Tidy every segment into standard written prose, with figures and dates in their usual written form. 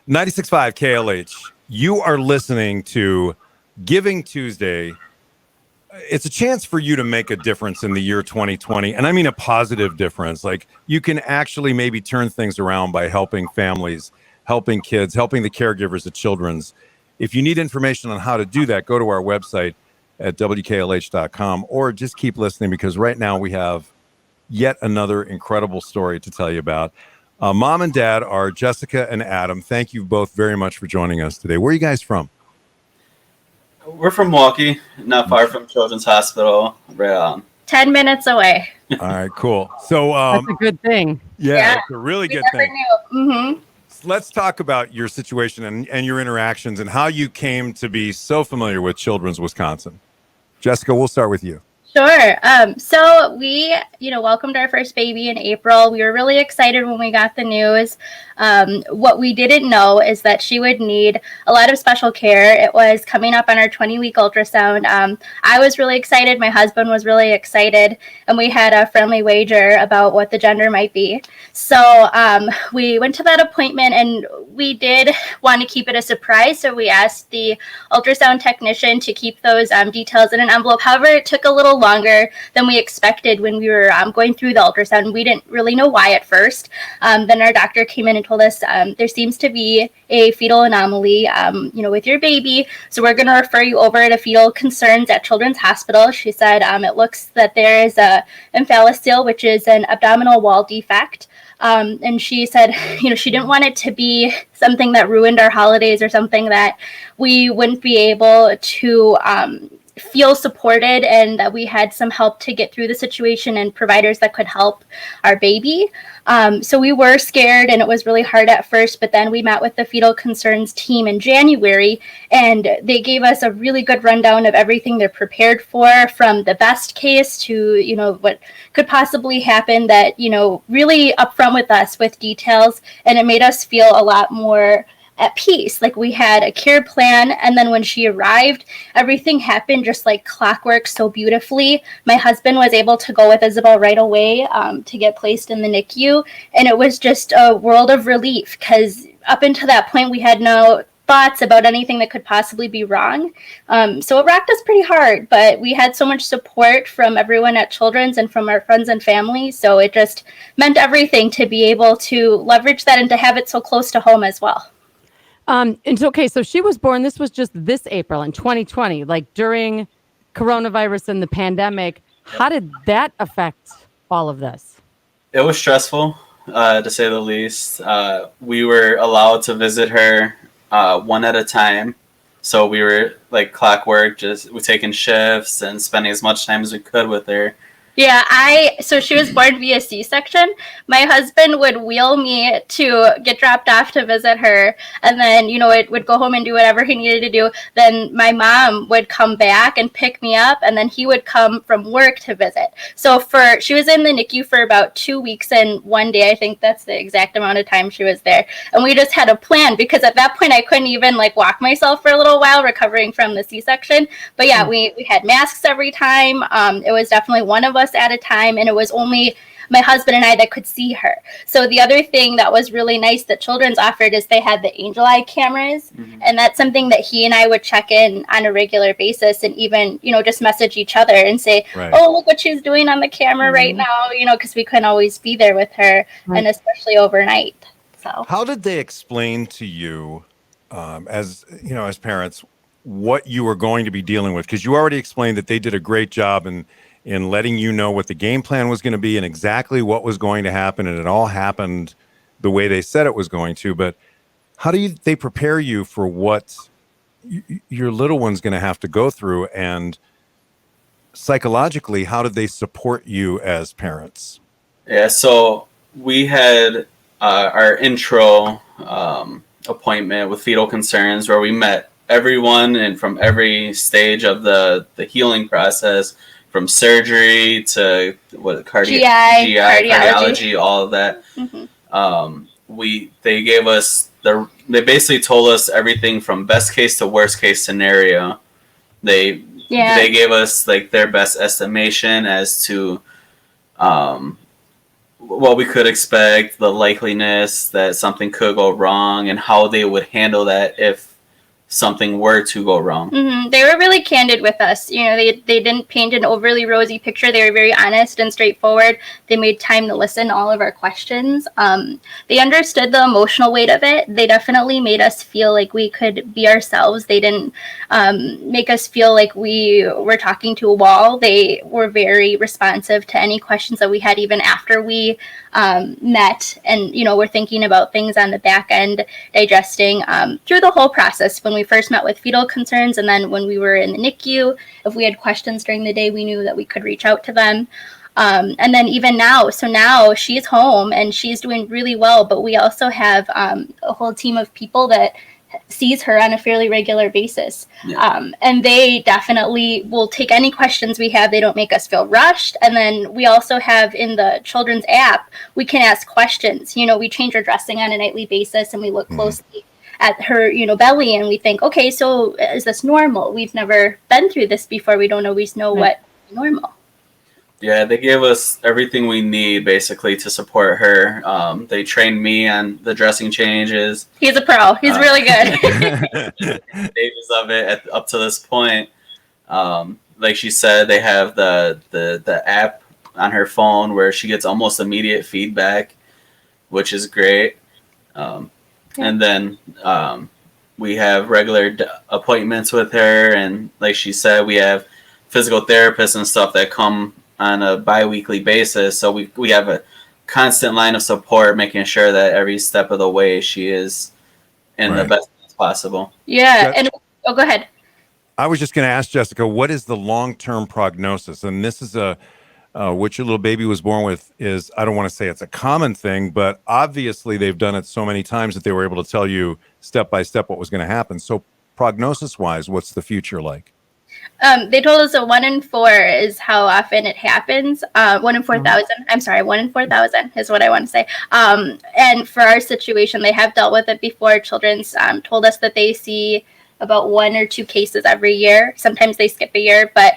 96.5 KLH. You are listening to Giving Tuesday. It's a chance for you to make a difference in the year 2020. And I mean a positive difference. Like you can actually maybe turn things around by helping families, helping kids, helping the caregivers at Children's. If you need information on how to do that, go to our website at WKLH.com or just keep listening because right now we have yet another incredible story to tell you about. Mom and Dad are Jessica and Adam. Thank you both very much for joining us today. Where are you guys from? We're from Milwaukee, not far from Children's Hospital. Right on. 10 minutes away. All right, cool. So that's a good thing. Yeah, it's a really good thing. Mm-hmm. So let's talk about your situation and your interactions and how you came to be so familiar with Children's Wisconsin. Jessica, we'll start with you. Sure. So we, welcomed our first baby in April. We were really excited when we got the news. What we didn't know is that she would need a lot of special care. It was coming up on our 20-week ultrasound. I was really excited. My husband was really excited. And we had a friendly wager about what the gender might be. So we went to that appointment and we did want to keep it a surprise. So we asked the ultrasound technician to keep those details in an envelope. However, it took a little longer than we expected when we were going through the ultrasound. We didn't really know why at first. Then our doctor came in and told us there seems to be a fetal anomaly, with your baby. So we're going to refer you over to Fetal Concerns at Children's Hospital. She said it looks that there is a omphalocele, which is an abdominal wall defect. And she said, she didn't want it to be something that ruined our holidays or something that we wouldn't be able to feel supported, and that we had some help to get through the situation and providers that could help our baby. So we were scared and it was really hard at first, but then we met with the Fetal Concerns team in January and they gave us a really good rundown of everything they're prepared for, from the best case to, what could possibly happen, that, really upfront with us with details, and it made us feel a lot more at peace. Like we had a care plan, and then when she arrived, everything happened just like clockwork so beautifully. My husband was able to go with Ysabel right away to get placed in the NICU, and it was just a world of relief because up until that point we had no thoughts about anything that could possibly be wrong. So it rocked us pretty hard, but we had so much support from everyone at Children's and from our friends and family, so it just meant everything to be able to leverage that and to have it so close to home as well. So she was born, this was just this April in 2020, like during coronavirus and the pandemic. How did that affect all of this? It was stressful, to say the least. We were allowed to visit her one at a time. So we were like clockwork, we're taking shifts and spending as much time as we could with her. Yeah, so she was born via C-section. My husband would wheel me to get dropped off to visit her, and then, it would go home and do whatever he needed to do. Then my mom would come back and pick me up, and then he would come from work to visit. So she was in the NICU for about 2 weeks and 1 day. I think that's the exact amount of time she was there. And we just had a plan because at that point I couldn't even walk myself for a little while recovering from the C-section. But yeah, we had masks every time. It was definitely one of us at a time, and it was only my husband and I that could see her. So the other thing that was really nice that Children's offered is they had the angel eye cameras, and that's something that he and I would check in on a regular basis, and even just message each other and say, right. Oh, look what she's doing on the camera right now, because we couldn't always be there with her, and especially overnight. So how did they explain to you as parents what you were going to be dealing with? Because you already explained that they did a great job in letting you know what the game plan was going to be and exactly what was going to happen, and it all happened the way they said it was going to. But how do they prepare you for what your little one's going to have to go through, and psychologically, how did they support you as parents? Yeah, so we had our intro appointment with Fetal Concerns where we met everyone and from every stage of the healing process, from surgery to cardiology, all of that. They gave us they basically told us everything from best case to worst case scenario. They gave us their best estimation as to what we could expect, the likeliness that something could go wrong, and how they would handle that if something were to go wrong. They were really candid with us. They didn't paint an overly rosy picture. They were very honest and straightforward. They made time to listen to all of our questions. They understood the emotional weight of it. They definitely made us feel like we could be ourselves. They didn't make us feel like we were talking to a wall. They were very responsive to any questions that we had, even after we met, and we're thinking about things on the back end, digesting through the whole process. When we first met with Fetal Concerns, and then when we were in the NICU, if we had questions during the day, we knew that we could reach out to them. And then even now, so now she's home and she's doing really well, but we also have a whole team of people that sees her on a fairly regular basis. And they definitely will take any questions we have. They don't make us feel rushed. And then we also have in the children's app, we can ask questions. We change her dressing on a nightly basis, and we look closely at her, belly, and we think, okay, so is this normal? We've never been through this before. We don't always know what normal. Yeah, they gave us everything we need basically to support her. They trained me on the dressing changes. He's a pro. He's really good. Stages of it up to this point. Like she said, they have the app on her phone where she gets almost immediate feedback, which is great. And then we have regular appointments with her, and like she said, we have physical therapists and stuff that come on a bi-weekly basis. So we have a constant line of support, making sure that every step of the way she is in the best as possible. Yeah. And go ahead. I was just going to ask Jessica, what is the long-term prognosis? And this is what your little baby was born with is, I don't want to say it's a common thing, but obviously they've done it so many times that they were able to tell you step by step what was going to happen. So prognosis-wise, what's the future like? They told us that 1 in 4 is how often it happens. 1 in 4,000. I'm sorry, 1 in 4,000 is what I want to say. And for our situation, they have dealt with it before. Children's told us that they see about 1 or 2 cases every year. Sometimes they skip a year, but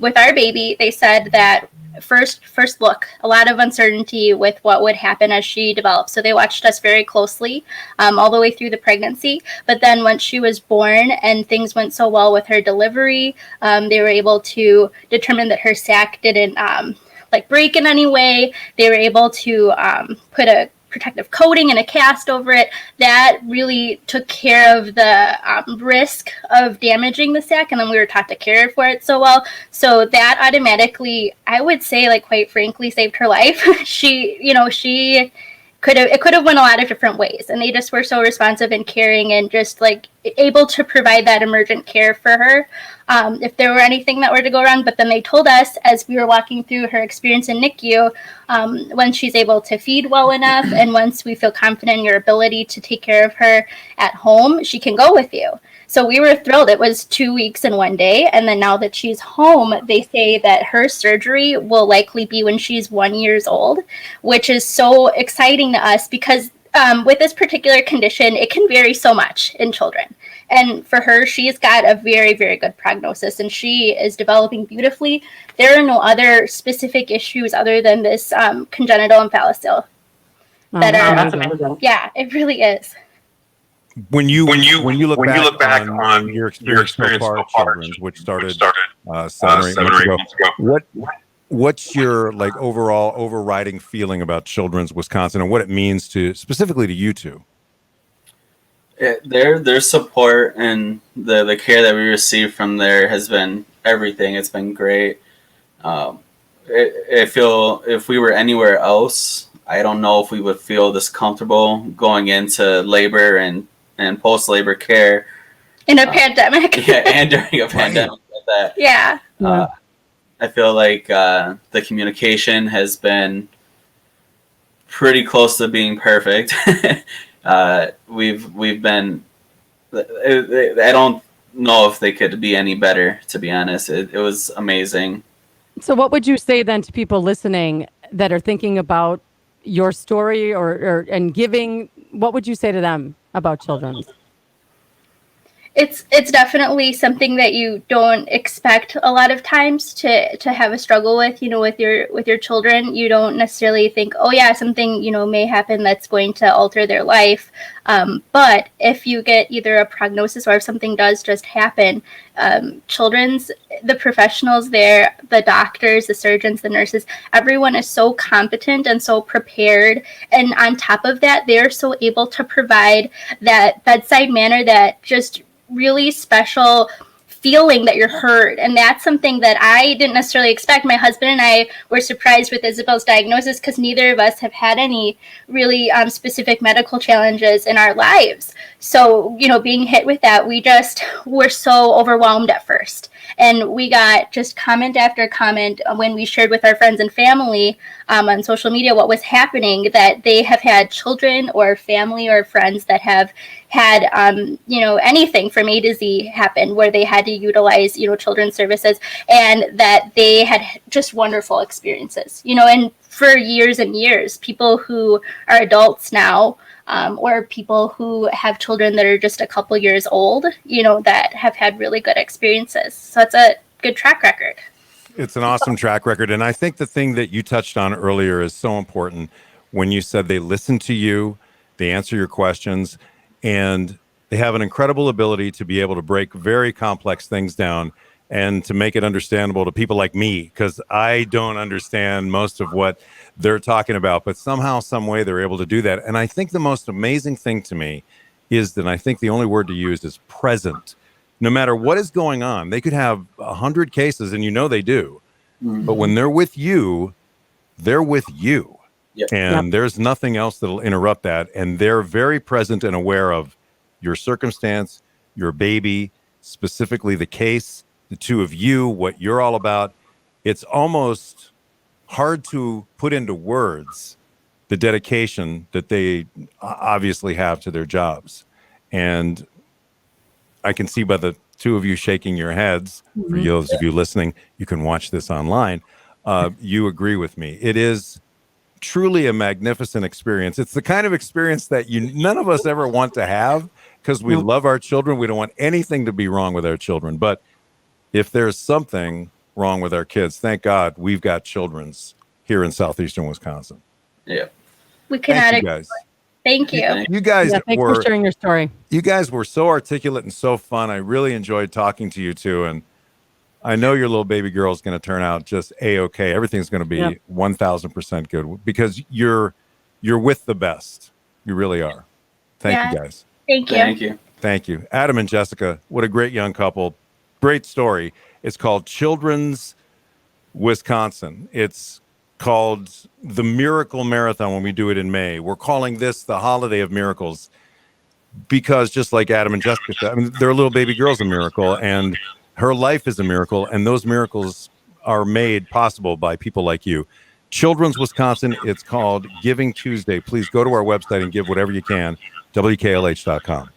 with our baby, they said that first look, a lot of uncertainty with what would happen as she developed. So they watched us very closely all the way through the pregnancy. But then once she was born and things went so well with her delivery, they were able to determine that her sac didn't break in any way. They were able to put a protective coating and a cast over it. That really took care of the risk of damaging the sac, and then we were taught to care for it so well. So that automatically, I would say, quite frankly, saved her life. She could have went a lot of different ways, and they just were so responsive and caring, and just able to provide that emergent care for her if there were anything that were to go wrong. But then they told us, as we were walking through her experience in NICU, when she's able to feed well enough, and once we feel confident in your ability to take care of her at home, she can go with you. So we were thrilled. It was 2 weeks and 1 day. And then now that she's home, they say that her surgery will likely be when she's 1 year old, which is so exciting to us because with this particular condition, it can vary so much in children. And for her, she's got a very, very good prognosis, and she is developing beautifully. There are no other specific issues other than this congenital omphalocele. Yeah, it really is. When you look back on your experience so far at Children's, which started 7 or 8 months ago, what's your overall overriding feeling about Children's Wisconsin and what it means specifically to you two? Their support and the care that we receive from there has been everything. It's been great. I feel if we were anywhere else, I don't know if we would feel this comfortable going into labor and post-labor care in a pandemic. Yeah, and during a pandemic like that. Yeah. I feel like the communication has been pretty close to being perfect. We've been. I don't know if they could be any better, to be honest. It was amazing. So, what would you say then to people listening that are thinking about your story and giving? What would you say to them about Children's? It's definitely something that you don't expect a lot of times to have a struggle with, with your children. You don't necessarily think, oh yeah, something, may happen that's going to alter their life. But if you get either a prognosis or if something does just happen, the professionals there, the doctors, the surgeons, the nurses, everyone is so competent and so prepared. And on top of that, they're so able to provide that bedside manner, that just really special feeling that you're heard. And that's something that I didn't necessarily expect. My husband and I were surprised with Ysabel's diagnosis because neither of us have had any really specific medical challenges in our lives. So, being hit with that, we just were so overwhelmed at first. And we got just comment after comment when we shared with our friends and family on social media what was happening, that they have had children or family or friends that have had, anything from A to Z happen where they had to utilize, children's services, and that they had just wonderful experiences, and for years and years, people who are adults now, or people who have children that are just a couple years old, that have had really good experiences. So it's a good track record. It's an awesome track record. And I think the thing that you touched on earlier is so important when you said they listen to you, they answer your questions, and they have an incredible ability to be able to break very complex things down and to make it understandable to people like me, because I don't understand most of what they're talking about, but somehow, some way they're able to do that. And I think the most amazing thing to me is that I think the only word to use is present. No matter what is going on, they could have 100 cases, and they do. Mm-hmm. But when they're with you, they're with you. Yep. And there's nothing else that'll interrupt that. And they're very present and aware of your circumstance, your baby, specifically the case, the two of you, what you're all about. It's almost hard to put into words the dedication that they obviously have to their jobs. And I can see by the two of you shaking your heads, mm-hmm. For those of you listening, you can watch this online. You agree with me. It is truly a magnificent experience. It's the kind of experience that none of us ever want to have, because we love our children. We don't want anything to be wrong with our children. But if there's something wrong with our kids, thank God we've got children's here in southeastern Wisconsin. Yeah. We cannot agree. Guys. Thank you. You guys thanks for sharing your story. You guys were so articulate and so fun. I really enjoyed talking to you two. And I know your little baby girl is going to turn out just A-okay. Everything's going to be 1,000% good, because you're with the best. You really are. Thank you guys. Thank you. Thank you. Thank you. Adam and Jessica, what a great young couple. Great story. It's called Children's Wisconsin. It's called the Miracle Marathon when we do it in May. We're calling this the Holiday of Miracles because, just like Adam and Jessica said, their little baby girl's a miracle, and her life is a miracle, and those miracles are made possible by people like you. Children's Wisconsin, it's called Giving Tuesday. Please go to our website and give whatever you can, WKLH.com.